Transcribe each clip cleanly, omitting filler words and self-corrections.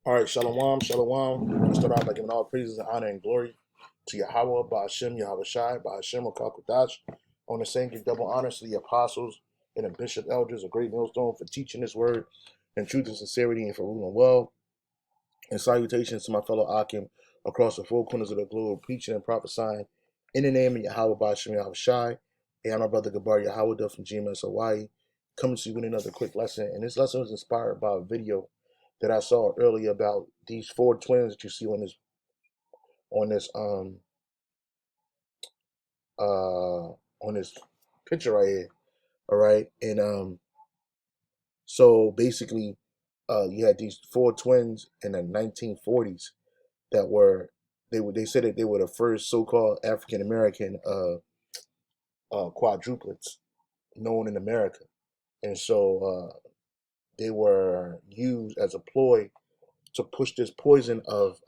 All right, shalom, shalom. We start off by giving all praises and honor and glory to Yahweh, Ba'ashem, Yahweh Shai, Ba'ashem, Okakodash. I want to say give double honors to the apostles and the bishop elders, a great millstone for teaching this word in truth and sincerity and for ruling well. And salutations to my fellow Akim across the four corners of the globe, preaching and prophesying in the name of Yahweh, Ba'ashem, Yahweh Shai. And I'm my brother Gabar Yahweh from GMS Hawaii, coming to you with another quick lesson. And this lesson was inspired by a video that I saw earlier about these four twins that you see on this picture right here. All right. And so basically you had these four twins in the 1940s that were they said that they were the first so-called African American quadruplets known in America. And so they were used as a ploy to push this poison of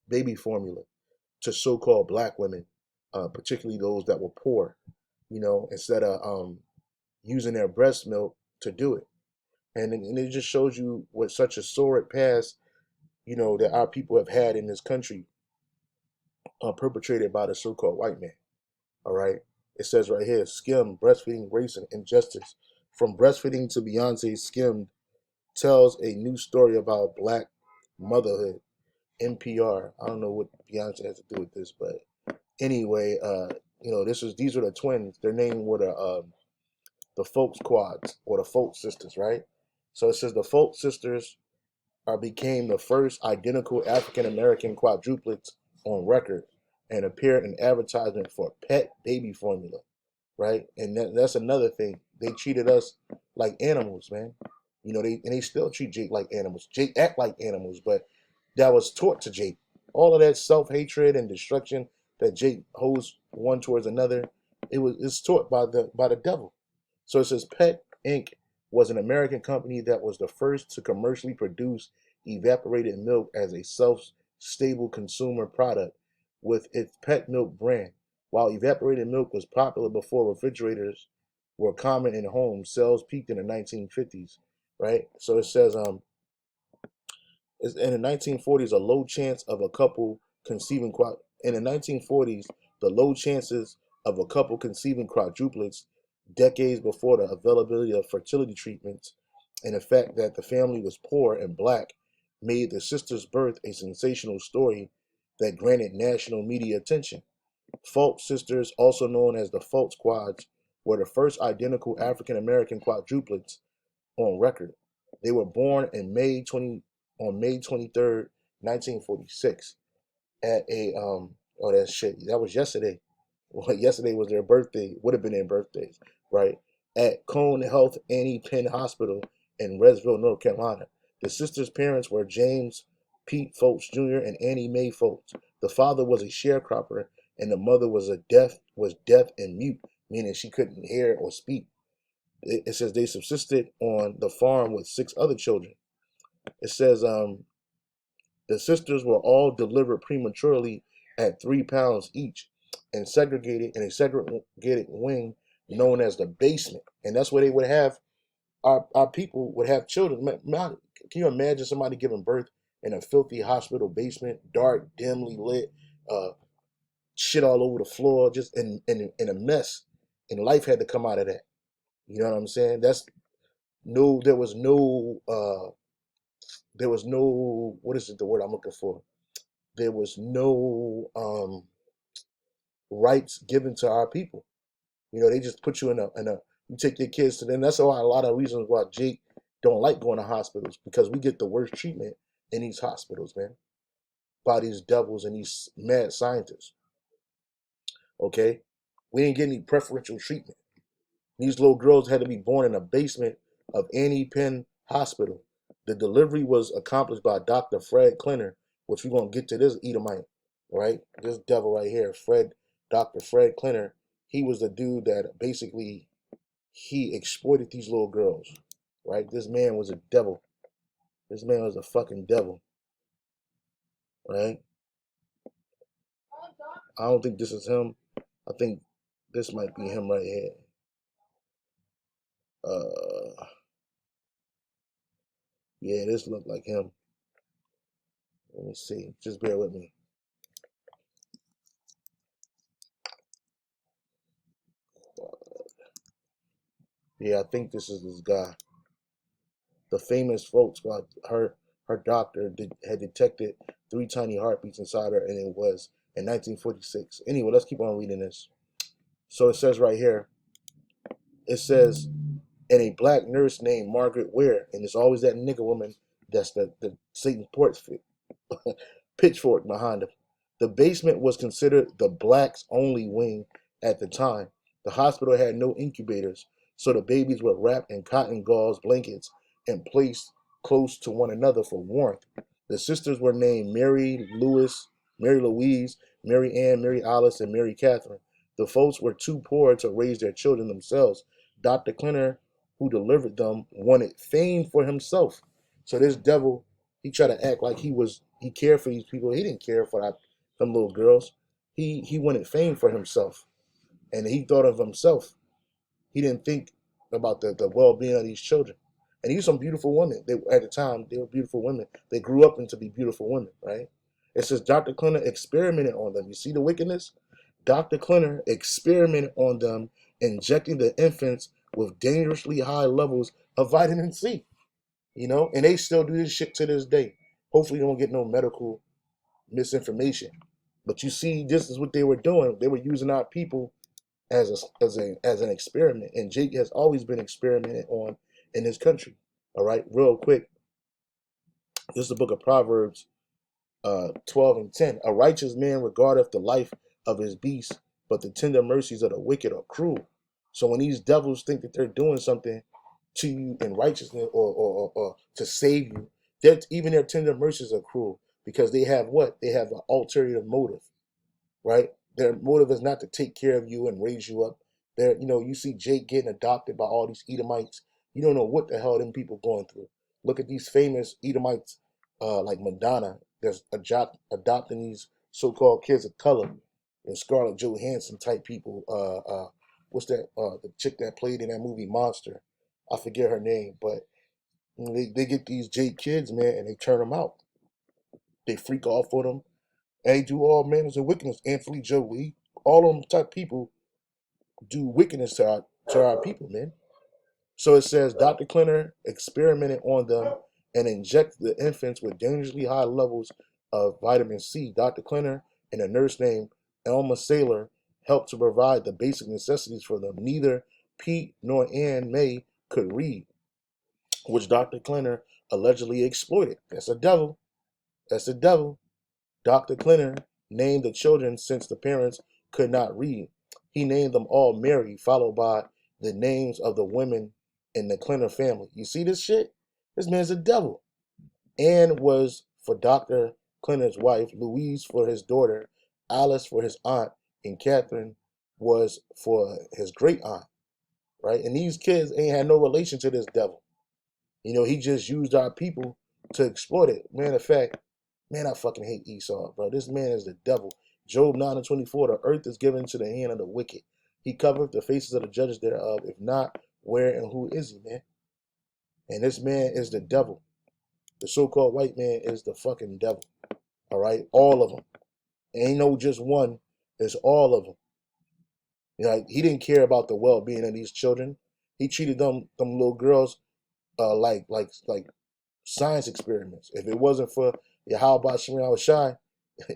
baby formula to so-called black women, particularly those that were poor, instead of using their breast milk to do it. And it just shows you what such a sordid past, that our people have had in this country, perpetrated by the so-called white man. All right. It says right here, skim, breastfeeding, race, and injustice. From breastfeeding to Beyonce, skimmed tells a new story about black motherhood. NPR. I don't know what Beyonce has to do with this, but anyway, these were the twins. Their name were the Fultz quads or the Fultz sisters, right? So it says the Fultz sisters became the first identical African American quadruplets on record and appeared in advertisement for pet baby formula, right? And that's another thing. They treated us like animals, man. They still treat Jake like animals. Jake act like animals, but that was taught to Jake. All of that self-hatred and destruction that Jake holds one towards another, it's taught by the devil. So it says Pet Inc. was an American company that was the first to commercially produce evaporated milk as a self-stable consumer product with its pet milk brand. While evaporated milk was popular before refrigerators were common in homes, sales peaked in the 1950s, right? So it says in the 1940s, a low chance of a couple conceiving in the 1940s, the low chances of a couple conceiving quadruplets, decades before the availability of fertility treatments, and the fact that the family was poor and black, made the sisters' birth a sensational story that granted national media attention. Fultz sisters, also known as the Fultz quads, were the first identical African American quadruplets on record. They were born on May 23rd, 1946 at a oh that shit that was yesterday. Well, yesterday was their birthday, would have been their birthdays, right? At Cone Health Annie Penn Hospital in Resville, North Carolina. The sisters' parents were James Pete Fultz Jr. and Annie Mae Fultz. The father was a sharecropper and the mother was deaf and mute, meaning she couldn't hear or speak. It says they subsisted on the farm with six other children. It says the sisters were all delivered prematurely at 3 pounds each and segregated in a segregated wing known as the basement. And that's where they would have our people would have children. Can you imagine somebody giving birth in a filthy hospital basement, dark, dimly lit, uh, shit all over the floor, just in a mess. And life had to come out of that. You know what I'm saying? That's no, there was no, what is it, the word I'm looking for? There was no rights given to our people. They just put you you take your kids to them. That's why a lot of reasons why Jake don't like going to hospitals, because we get the worst treatment in these hospitals, man, by these devils and these mad scientists. Okay, we didn't get any preferential treatment. These little girls had to be born in a basement of Annie Penn Hospital. The delivery was accomplished by Dr. Fred Klenner, which we're going to get to this Edomite, right? This devil right here, Dr. Fred Klenner. He was the dude that basically he exploited these little girls, right? This man was a devil. This man was a fucking devil, right? I don't think this is him. I think this might be him right here. Yeah, this looked like him. Let me see. Just bear with me. Yeah, I think this is this guy. The famous Fultz, her doctor had detected 3 tiny heartbeats inside her, and it was in 1946. Anyway, let's keep on reading this. So it says right here, it says, and a black nurse named Margaret Ware, and it's always that nigga woman that's the Satan ports pitchfork behind him. The basement was considered the blacks' only wing at the time. The hospital had no incubators, so the babies were wrapped in cotton gauze blankets and placed close to one another for warmth. The sisters were named Mary Louise, Mary Ann, Mary Alice, and Mary Catherine. The folks were too poor to raise their children themselves. Dr. Clinner, who delivered them, wanted fame for himself. So this devil, he tried to act like he cared for these people. He didn't care for them little girls. He wanted fame for himself, and he thought of himself. He didn't think about the well being of these children. And these are some beautiful women. They at the time they were beautiful women. They grew up into be beautiful women, right? It says Dr. Clinner experimented on them. You see the wickedness? Dr. Clinner experimented on them, injecting the infants with dangerously high levels of vitamin C. And they still do this shit to this day. Hopefully, you don't get no medical misinformation. But you see, this is what they were doing. They were using our people as an experiment, and Jake has always been experimented on in this country. All right, real quick. This is the book of Proverbs, 12:10. A righteous man regardeth the life of his beast, but the tender mercies of the wicked are cruel. So when these devils think that they're doing something to you in righteousness or to save you, even their tender mercies are cruel because they have what? They have an ulterior motive, right? Their motive is not to take care of you and raise you up. You see Jake getting adopted by all these Edomites. You don't know what the hell them people going through. Look at these famous Edomites, like Madonna. There's adopting these so-called kids of color, and Scarlett Johansson type people. What's that? The chick that played in that movie Monster. I forget her name, but they get these Jake kids, man, and they turn them out. They freak off for them. And they do all manners of wickedness. Anthony Jolie, all of them type people do wickedness to our people, man. So it says Dr. Clinner experimented on them and injected the infants with dangerously high levels of vitamin C. Dr. Clinner and a nurse named Elma Saylor helped to provide the basic necessities for them. Neither Pete nor Ann May could read, which Dr. Clinner allegedly exploited. That's a devil. That's the devil. Dr. Clinner named the children since the parents could not read. He named them all Mary, followed by the names of the women in the Clinner family. You see this shit? This man's a devil. Anne was for Dr. Clinner's wife, Louise for his daughter, Alice for his aunt, and Catherine was for his great aunt, right? And these kids ain't had no relation to this devil. He just used our people to exploit it. Matter of fact, man, I fucking hate Esau, bro. This man is the devil. Job 9:24, the earth is given to the hand of the wicked. He covereth the faces of the judges thereof. If not, where and who is he, man? And this man is the devil. The so-called white man is the fucking devil. All right? All of them. Ain't no just one. It's all of them. He didn't care about the well-being of these children. He treated them little girls like science experiments. If it wasn't for Yahweh Shemir Shai,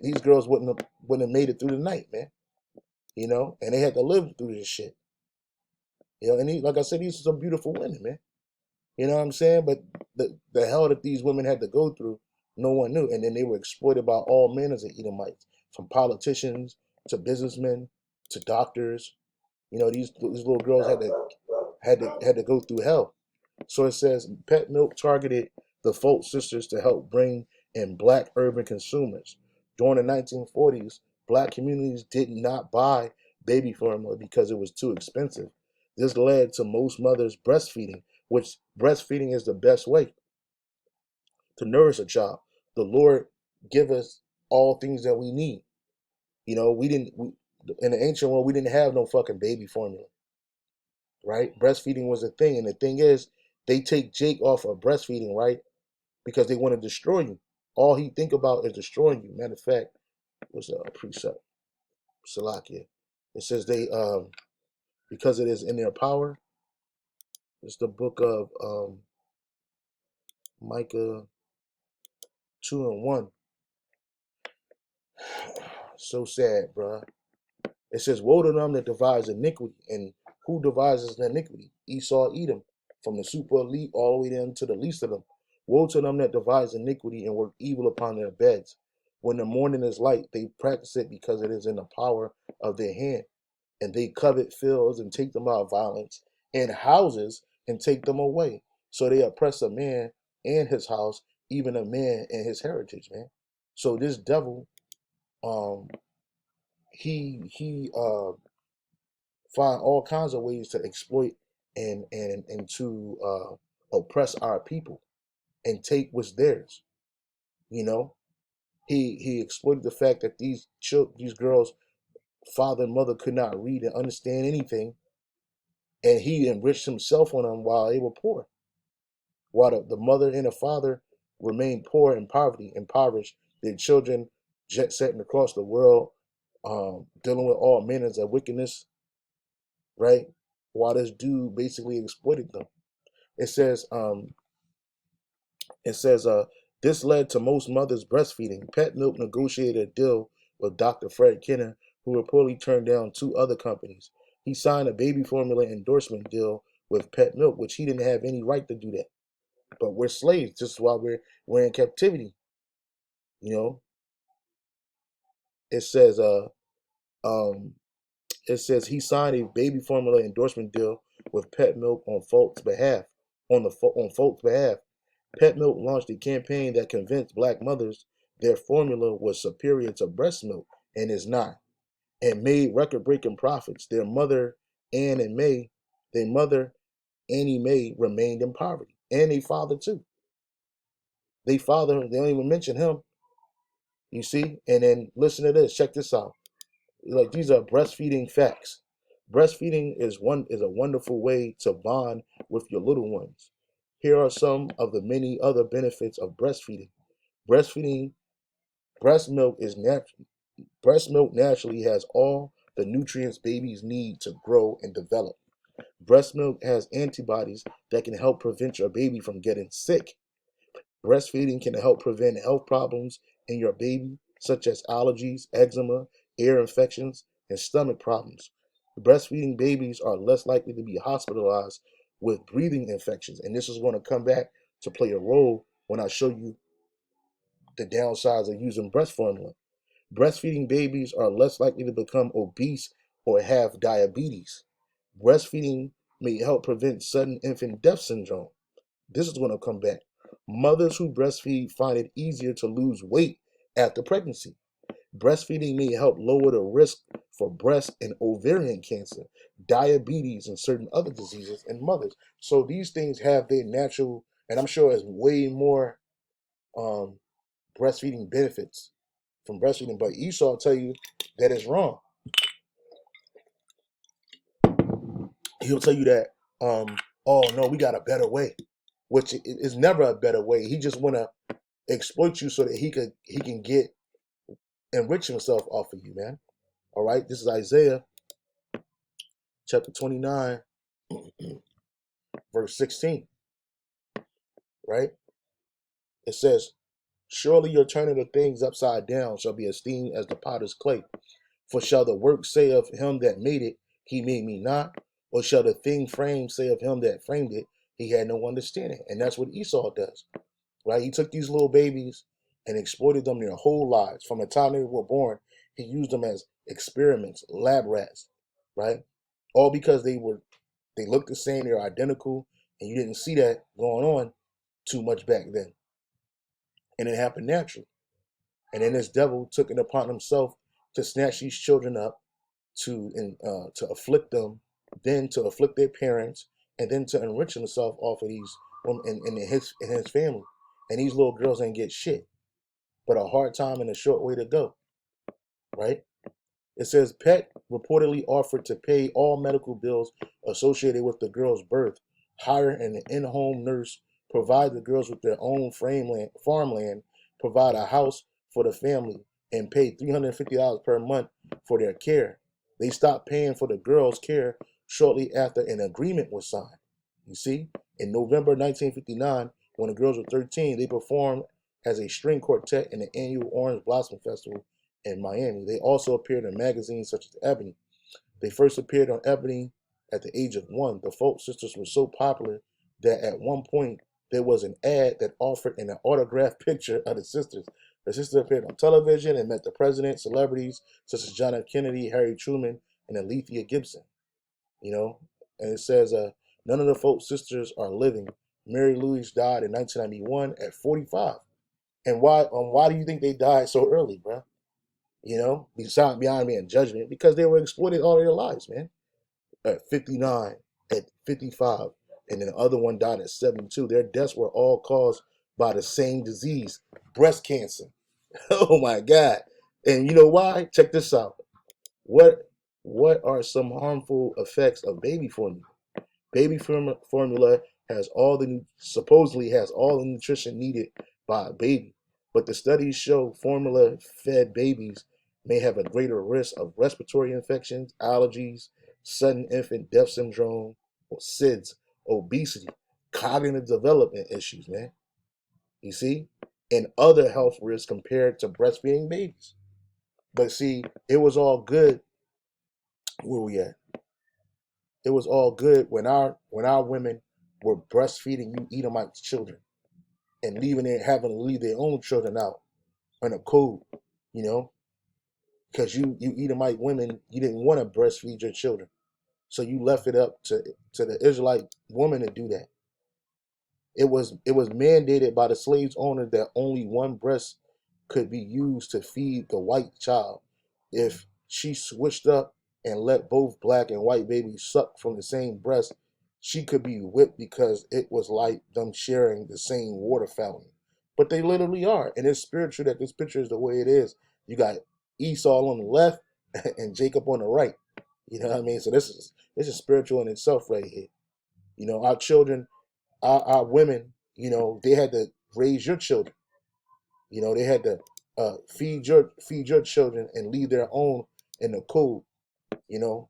these girls wouldn't have made it through the night, man. And they had to live through this shit. And like I said, these are some beautiful women, man. You know what I'm saying? But the hell that these women had to go through, no one knew. And then they were exploited by all manners of Edomites, from politicians to businessmen to doctors. These little girls had to go through hell. So it says Pet Milk targeted the Fultz sisters to help bring in black urban consumers. During the 1940s, black communities did not buy baby formula because it was too expensive. This led to most mothers breastfeeding, which breastfeeding is the best way to nourish a child. The Lord give us all things that we need. In the ancient world, we didn't have no fucking baby formula, right? Breastfeeding was a thing. And the thing is, they take Jake off of breastfeeding, right? Because they want to destroy you. All he think about is destroying you. Matter of fact, what's a precept? Salakia. It says they because it is in their power. It's the book of Micah 2:1. So sad, bruh. It says, woe to them that devise iniquity. And who devises the iniquity? Esau, Edom, from the super elite all the way down to the least of them. Woe to them that devise iniquity and work evil upon their beds. When the morning is light, they practice it because it is in the power of their hand. And they covet fields and take them out of violence, and houses and take them away. So they oppress a man and his house, even a man and his heritage, man. So this devil, um, he find all kinds of ways to exploit and to oppress our people and take what's theirs. You know, he exploited the fact that these girls' father and mother could not read and understand anything, and he enriched himself on them while they were poor, while the mother and the father remained poor and impoverished. Their children jet setting across the world, dealing with all manners of wickedness, right? While this dude basically exploited them. It says, it says, this led to most mothers breastfeeding. Pet Milk negotiated a deal with Dr. Fred Kinner, who reportedly turned down two other companies. He signed a baby formula endorsement deal with Pet Milk, which he didn't have any right to do that. But we're slaves. This is why we're in captivity. You know, it says, um, it says he signed a baby formula endorsement deal with Pet Milk on Fultz behalf. On Fultz behalf, Pet Milk launched a campaign that convinced black mothers their formula was superior to breast milk and is not, and made record-breaking profits. Their mother Annie Mae remained in poverty, and their father too. They father, they don't even mention him. You see, and then listen to this. Check this out. Like these are breastfeeding facts. Breastfeeding is a wonderful way to bond with your little ones. Here are some of the many other benefits of breastfeeding. Breastfeeding breast milk is natural. Breast milk naturally has all the nutrients babies need to grow and develop. Breast milk has antibodies that can help prevent your baby from getting sick. Breastfeeding can help prevent health problems in your baby, such as allergies, eczema, ear infections, and stomach problems. Breastfeeding babies are less likely to be hospitalized with breathing infections, and this is going to come back to play a role when I show you the downsides of using breast formula. Breastfeeding babies are less likely to become obese or have diabetes. Breastfeeding may help prevent sudden infant death syndrome. This is going to come back. Mothers who breastfeed find it easier to lose weight after pregnancy. Breastfeeding may help lower the risk for breast and ovarian cancer, diabetes, and certain other diseases in mothers. So these things have their natural, and I'm sure it's way more um, breastfeeding benefits from breastfeeding. But Esau will tell you that it's wrong. He'll tell you that, oh no, we got a better way, which is never a better way. He just want to exploit you so that he can get enrich himself off of you, man. All right, this is Isaiah chapter 29, verse 16. Right, it says, surely your turning of things upside down shall be esteemed as the potter's clay. For shall the work say of him that made it, he made me not? Or shall the thing framed say of him that framed it, he had no understanding? And that's what Esau does, right? He took these little babies and exploited them their whole lives. From the time they were born, he used them as experiments, lab rats, right? All because they looked the same, they're identical, and you didn't see that going on too much back then. And it happened naturally. And then this devil took it upon himself to snatch these children up, to afflict them, then to afflict their parents, and then to enrich himself off of these women in his family. And these little girls ain't get shit, but a hard time and a short way to go, right? It says Peck reportedly offered to pay all medical bills associated with the girl's birth, hire an in-home nurse, provide the girls with their own farmland, provide a house for the family, and pay $350 per month for their care. They stopped paying for the girls' care shortly after an agreement was signed. You see, in November 1959, when the girls were 13, they performed as a string quartet in the annual Orange Blossom Festival in Miami. They also appeared in magazines such as Ebony. They first appeared on Ebony at the age of 1. The Fultz sisters were so popular that at one point there was an ad that offered an autographed picture of the sisters. The sisters appeared on television and met the president, celebrities such as John F. Kennedy, Harry Truman, and Alethea Gibson. You know, and it says none of the Fultz sisters are living. Mary Louise died in 1991 at 45. And why do you think they died so early, bro? You know, beyond being judgment, because they were exploited all their lives, man. At 59, at 55, and then the other one died at 72. Their deaths were all caused by the same disease, breast cancer. Oh my God. And you know why? Check this out. What what are some harmful effects of baby formula? Baby formula has supposedly has all the nutrition needed by a baby, but the studies show formula-fed babies may have a greater risk of respiratory infections, allergies, sudden infant death syndrome, or SIDS, obesity, cognitive development issues, man. You see, and other health risks compared to breastfeeding babies. But see, it was all good. Where we at? It was all good when our women were breastfeeding you Edomite children and having to leave their own children out on a code, you know, because you Edomite women, you didn't want to breastfeed your children, so you left it up to the Israelite woman to do that. It was mandated by the slave's owner that only one breast could be used to feed the white child. If she switched up and let both black and white babies suck from the same breast, she could be whipped because it was like them sharing the same water fountain. But they literally are. And it's spiritual that this picture is the way it is. You got Esau on the left and Jacob on the right. You know what I mean? So this is spiritual in itself right here. You know, our children, our women, you know, they had to raise your children. You know, they had to feed your children and leave their own in the cold. You know,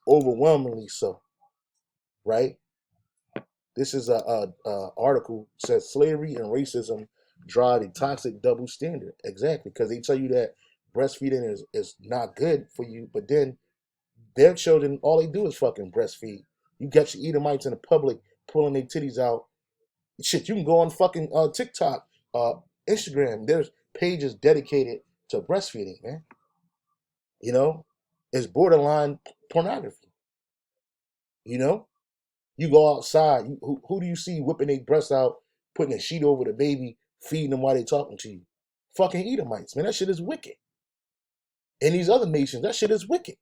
overwhelmingly so. Right? This is a article says slavery and racism drive a toxic double standard. Exactly, because they tell you that breastfeeding is not good for you, but then their children, all they do is fucking breastfeed. You got your Edomites in the public pulling their titties out. Shit, you can go on fucking TikTok, Instagram. There's pages dedicated to breastfeeding, man. You know, it's borderline pornography. You know, you go outside. Who do you see whipping their breasts out, putting a sheet over the baby, feeding them while they talking to you? Fucking Edomites, man. That shit is wicked. In these other nations, that shit is wicked.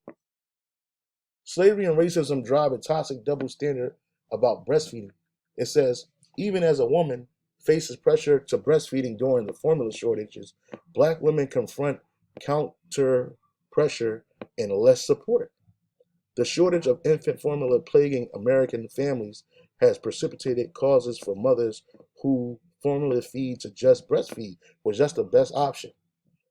Slavery and racism drive a toxic double standard about breastfeeding. It says, even as a woman faces pressure to breastfeeding during the formula shortages, black women confront counter pressure and less support. The shortage of infant formula plaguing American families has precipitated causes for mothers who formula feed to just breastfeed was just the best option.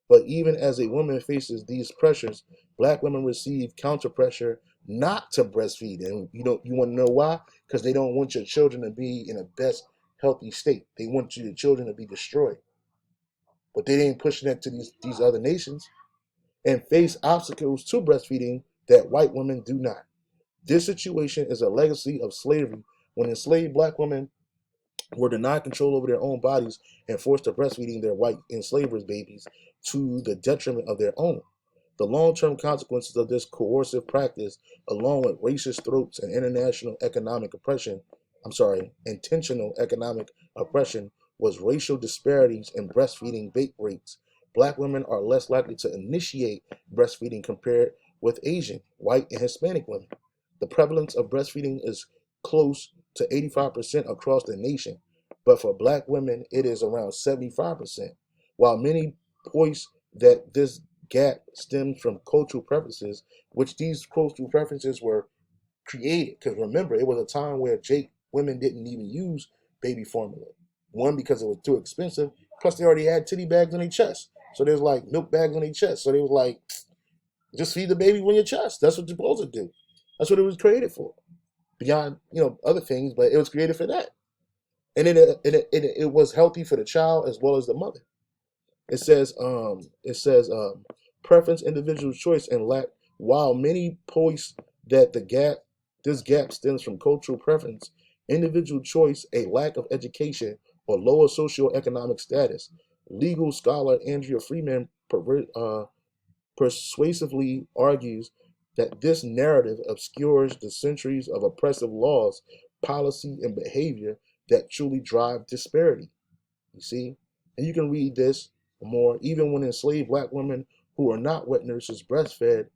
But even as a woman faces these pressures, black women receive counter pressure not to breastfeed. And you want to know why? Because they don't want your children to be in a best healthy state. They want your children to be destroyed. But they ain't pushing that to these other nations and face obstacles to breastfeeding that white women do not. This situation is a legacy of slavery when enslaved black women were denied control over their own bodies and forced to breastfeeding their white enslavers' babies to the detriment of their own. The long-term consequences of this coercive practice, along with racist throats and intentional economic oppression, was racial disparities in breastfeeding rates. Black women are less likely to initiate breastfeeding compared with Asian, white, and Hispanic women. The prevalence of breastfeeding is close to 85% across the nation, but for black women, it is around 75%. While many point that this gap stems from cultural preferences, which these cultural preferences were created. Because remember, it was a time where women didn't even use baby formula. One, because it was too expensive, Plus, they already had titty bags on their chest. So there's like milk bags on their chest. So they was like, just feed the baby on your chest. That's what you're supposed to do. That's what it was created for. Beyond, other things, but it was created for that. And it was healthy for the child as well as the mother. It says preference, individual choice, and lack. While many points that this gap stems from cultural preference, individual choice, a lack of education, or lower socioeconomic status. Legal scholar Andrea Freeman persuasively argues that this narrative obscures the centuries of oppressive laws, policy, and behavior that truly drive disparity. You see? And you can read this more. Even when enslaved black women who are not wet nurses breastfed,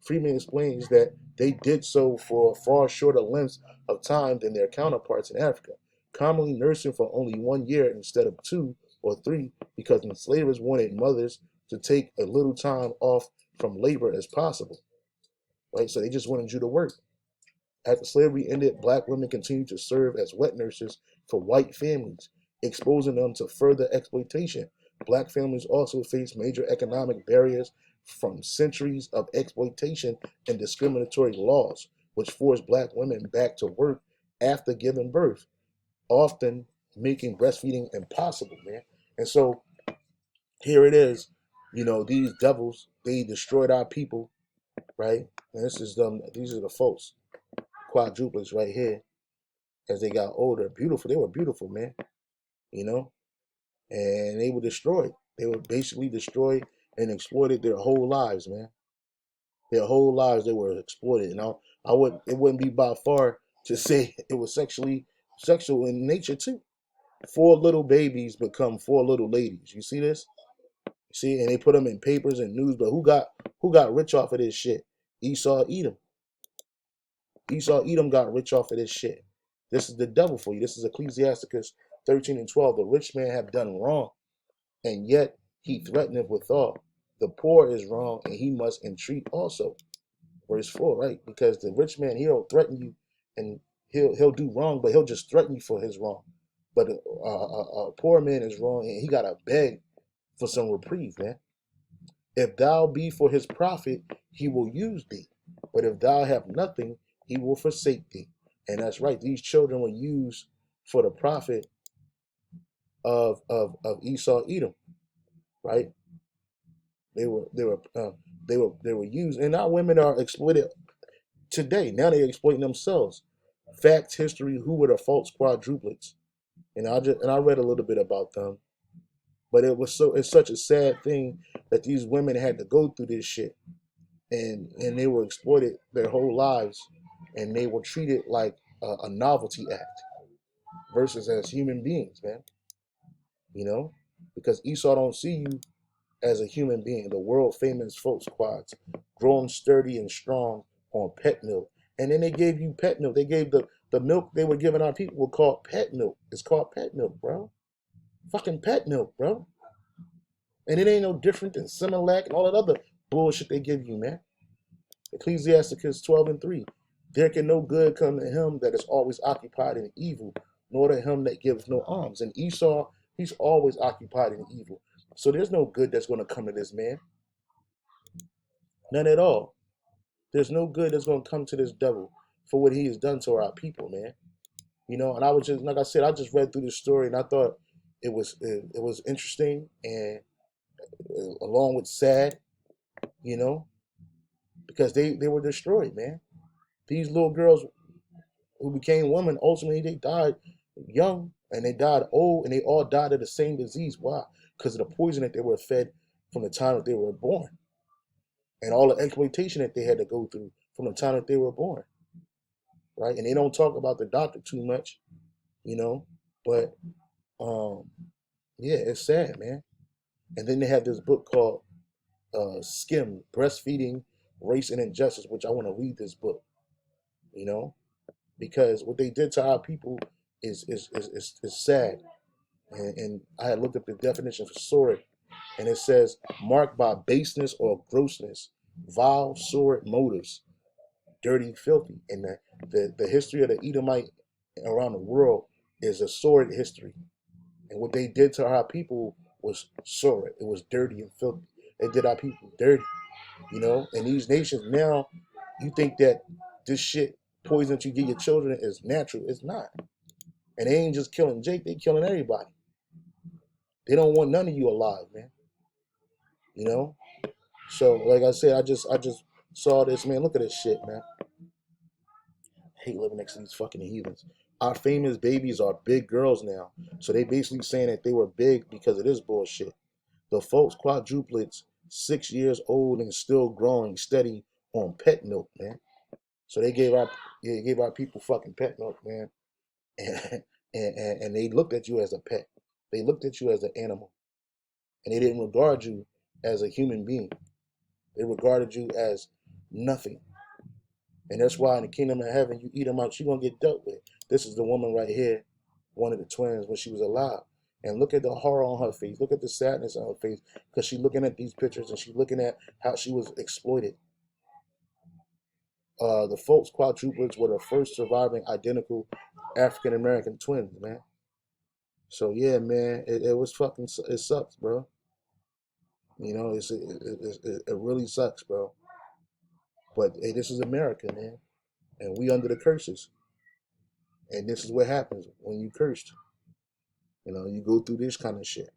Freeman explains that they did so for far shorter lengths of time than their counterparts in Africa, commonly nursing for only 1 year instead of 2 or 3, because enslavers wanted mothers to take as little time off from labor as possible. Right? So they just wanted you to work. After slavery ended, black women continued to serve as wet nurses for white families, exposing them to further exploitation. Black families also faced major economic barriers from centuries of exploitation and discriminatory laws, which forced black women back to work after giving birth, often making breastfeeding impossible, man. And so here it is, these devils, they destroyed our people, right? And this is them, these are the folks, quadruplets right here, as they got older. Beautiful. They were beautiful, man. You know? And they were destroyed. They were basically destroyed and exploited their whole lives, man. Their whole lives they were exploited. And I would it wouldn't be by far to say it was sexual in nature too. 4 little babies become 4 little ladies. You see this? See, and they put them in papers and news, but who got rich off of this shit? Esau Edom. Esau Edom got rich off of this shit. This is the devil for you. This is Ecclesiasticus 13 and 12. The rich man have done wrong, and yet he threateneth withal. The poor is wrong, and he must entreat also. Verse 4, right? Because the rich man, he'll threaten you, and he'll do wrong, but he'll just threaten you for his wrong. But a poor man is wrong, and he got to beg for some reprieve, man. If thou be for his profit, he will use thee. But if thou have nothing, he will forsake thee. And that's right. These children were used for the profit of Esau Edom, right? They were used, and our women are exploited today. Now they're exploiting themselves. Fact, history. Who were the Fultz quadruplets? And I read a little bit about them, but it's such a sad thing that these women had to go through this shit, and they were exploited their whole lives, and they were treated like a novelty act versus as human beings, man. Because Esau don't see you as a human being. The world famous Fultz quads, grown sturdy and strong on pet milk. And then they gave you pet milk. They gave the milk they were giving our people were called pet milk. It's called pet milk, bro. Fucking pet milk, bro. And it ain't no different than Similac and all that other bullshit they give you, man. Ecclesiasticus 12 and 3. There can no good come to him that is always occupied in evil, nor to him that gives no alms. And Esau, he's always occupied in evil. So there's no good that's going to come to this man. None at all. There's no good that's going to come to this devil for what he has done to our people, man. And I was just, like I said, I just read through this story, and I thought it was interesting, and along with sad, because they were destroyed, man. These little girls who became women, ultimately they died young, and they died old, and they all died of the same disease. Why? Because of the poison that they were fed from the time that they were born, and all the exploitation that they had to go through from the time that they were born, right? And they don't talk about the doctor too much, but yeah, it's sad, man. And then they have this book called Skim, Breastfeeding, Race and Injustice, which I want to read this book, because what they did to our people is sad. And I had looked up the definition for sordid, and it says marked by baseness or grossness, vile, sordid motives, dirty, filthy. And the history of the Edomite around the world is a sordid history. And what they did to our people was sore. It was dirty and filthy. It did our people dirty, you know. And these nations now, you think that this shit poison that you give your children is natural. It's not. And they ain't just killing Jake, they killing everybody. They don't want none of you alive, man. You know? So like I said, I just saw this, man. Look at this shit, man. I hate living next to these fucking heathens. Our famous babies are big girls now. So they basically saying that they were big because of this bullshit. The Fultz quadruplets, 6 years old and still growing steady on pet milk, man. So they gave our people fucking pet milk, man. And, and they looked at you as a pet. They looked at you as an animal. And they didn't regard you as a human being. They regarded you as nothing. And that's why in the kingdom of heaven, you eat them out, you're going to get dealt with. This is the woman right here, one of the twins, when she was alive. And look at the horror on her face. Look at the sadness on her face. Because she's looking at these pictures and she's looking at how she was exploited. The Fultz quadruplets were the first surviving identical African American twins, man. So yeah, man, it was fucking, it sucks, bro. You know, it really sucks, bro. But hey, this is America, man, and we under the curses, and this is what happens when you cursed. You know, you go through this kind of shit.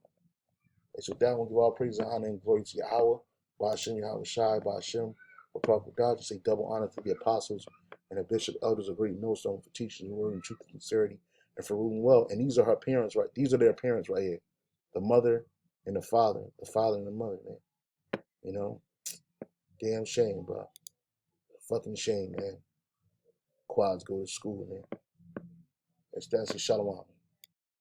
And so that one, give all praise and honor and glory to Yahweh, Ba'ashem Yahweh Shai, Ba'ashem, for prophet God, to say double honor to the apostles and the bishop elders, a great millstone for teaching the word in truth and sincerity, and for ruling well. And these are her parents, right? These are their parents right here, the mother and the father and the mother, man. You know, damn shame, bro. Fucking shame, man. Quads go to school, man. That's a shalom.